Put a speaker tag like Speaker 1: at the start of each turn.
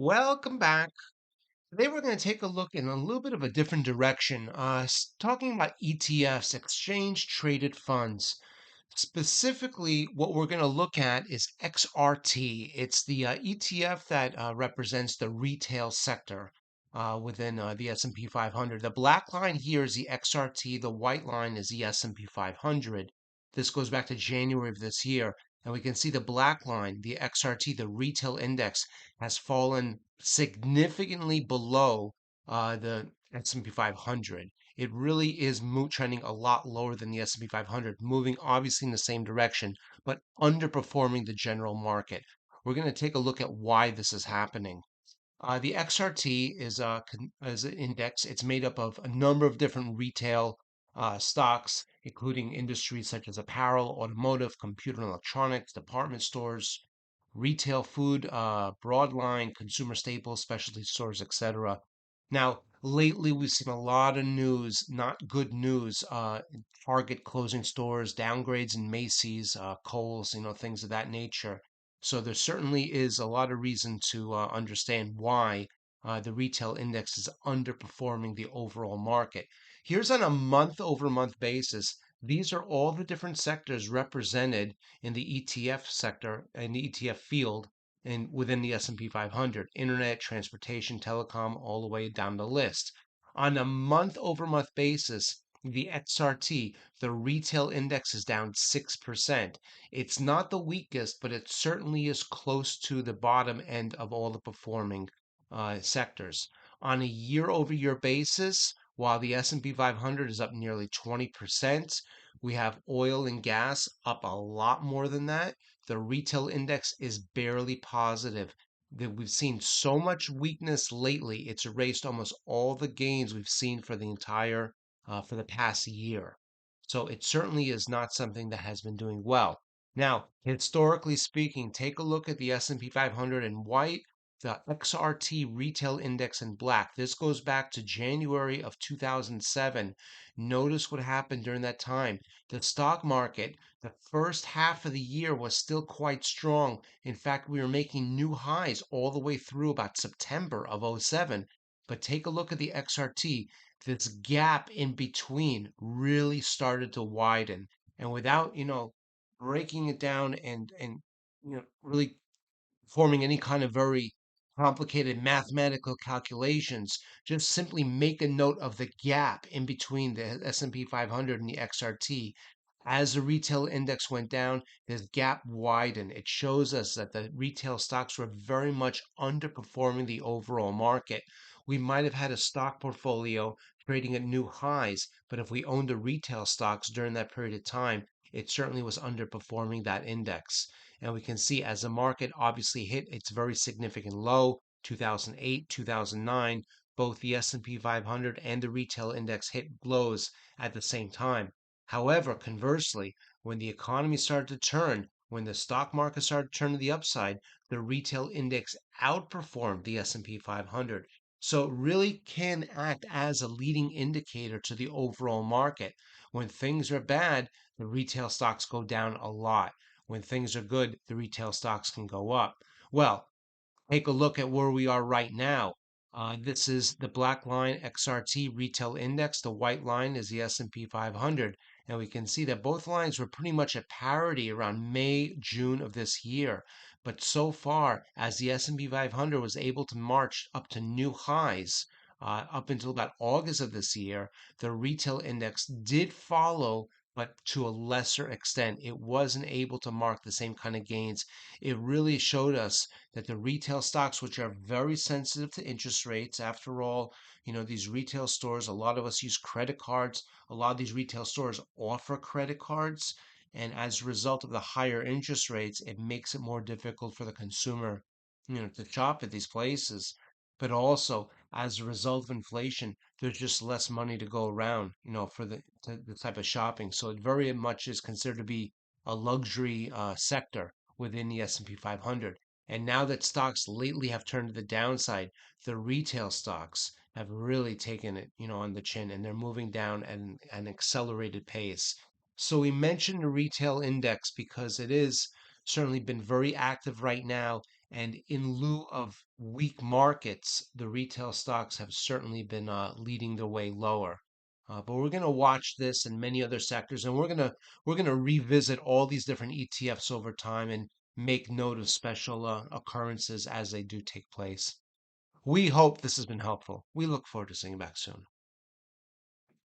Speaker 1: Welcome back. Today we're going to take a look in a little bit of a different direction, talking about ETFs, exchange traded funds. Specifically, what we're going to look at is XRT. It's the ETF that represents the retail sector within the S&P 500. The black line here is the XRT. The white line is the S&P 500. This goes back to January of this year. And we can see the black line, the XRT, the retail index, has fallen significantly below the S&P 500. It really is trending a lot lower than the S&P 500, moving obviously in the same direction, but underperforming the general market. We're going to take a look at why this is happening. The XRT is an index. It's made up of a number of different retail stocks, including industries such as apparel, automotive, computer and electronics, department stores, retail food, broadline, consumer staples, specialty stores, etc. Now, lately we've seen a lot of news, not good news. Target closing stores, downgrades in Macy's, Kohl's, things of that nature. So there certainly is a lot of reason to understand why the retail index is underperforming the overall market. Here's on a month-over-month basis. These are all the different sectors represented in the ETF sector, in the ETF field, and within the S&P 500: internet, transportation, telecom, all the way down the list. On a month-over-month basis, the XRT, the retail index, is down 6%. It's not the weakest, but it certainly is close to the bottom end of all the performing sectors. On a year-over-year basis, while the S&P 500 is up nearly 20%, we have oil and gas up a lot more than that. The retail index is barely positive. That we've seen so much weakness lately, it's erased almost all the gains we've seen for for the past year. So it certainly is not something that has been doing well. Now, historically speaking, take a look at the S&P 500 in white, the XRT retail index in black. This goes back to January of 2007. Notice what happened during that time. The stock market, the first half of the year was still quite strong. In fact, we were making new highs all the way through about September of '07. But take a look at the XRT. This gap in between really started to widen. And without, breaking it down and really forming any kind of very complicated mathematical calculations, just simply make a note of the gap in between the S&P 500 and the XRT. As the retail index went down, this gap widened. It shows us that the retail stocks were very much underperforming the overall market. We might have had a stock portfolio trading at new highs, but if we owned the retail stocks during that period of time, it certainly was underperforming that index. And we can see as the market obviously hit its very significant low, 2008, 2009, both the S&P 500 and the retail index hit lows at the same time. However, conversely, when the economy started to turn, when the stock market started to turn to the upside, the retail index outperformed the S&P 500. So it really can act as a leading indicator to the overall market. When things are bad, the retail stocks go down a lot. When things are good, the retail stocks can go up. Well, take a look at where we are right now. This is the black line XRT retail index. The white line is the S&P 500. And we can see that both lines were pretty much at parity around May, June of this year. But so far, as the S&P 500 was able to march up to new highs, up until about August of this year, the retail index did follow, but to a lesser extent. It wasn't able to mark the same kind of gains. It really showed us that the retail stocks, which are very sensitive to interest rates, after all, these retail stores, a lot of us use credit cards. A lot of these retail stores offer credit cards. And as a result of the higher interest rates, it makes it more difficult for the consumer, to shop at these places. But also, as a result of inflation, there's just less money to go around, for the type of shopping. So it very much is considered to be a luxury sector within the S&P 500. And now that stocks lately have turned to the downside, the retail stocks have really taken it, on the chin, and they're moving down at an accelerated pace. So we mentioned the retail index because it is certainly been very active right now, And in lieu of weak markets, the retail stocks have certainly been leading the way lower. But we're going to watch this and many other sectors, and we're going to revisit all these different ETFs over time and make note of special occurrences as they do take place. We hope this has been helpful. We look forward to seeing you back soon.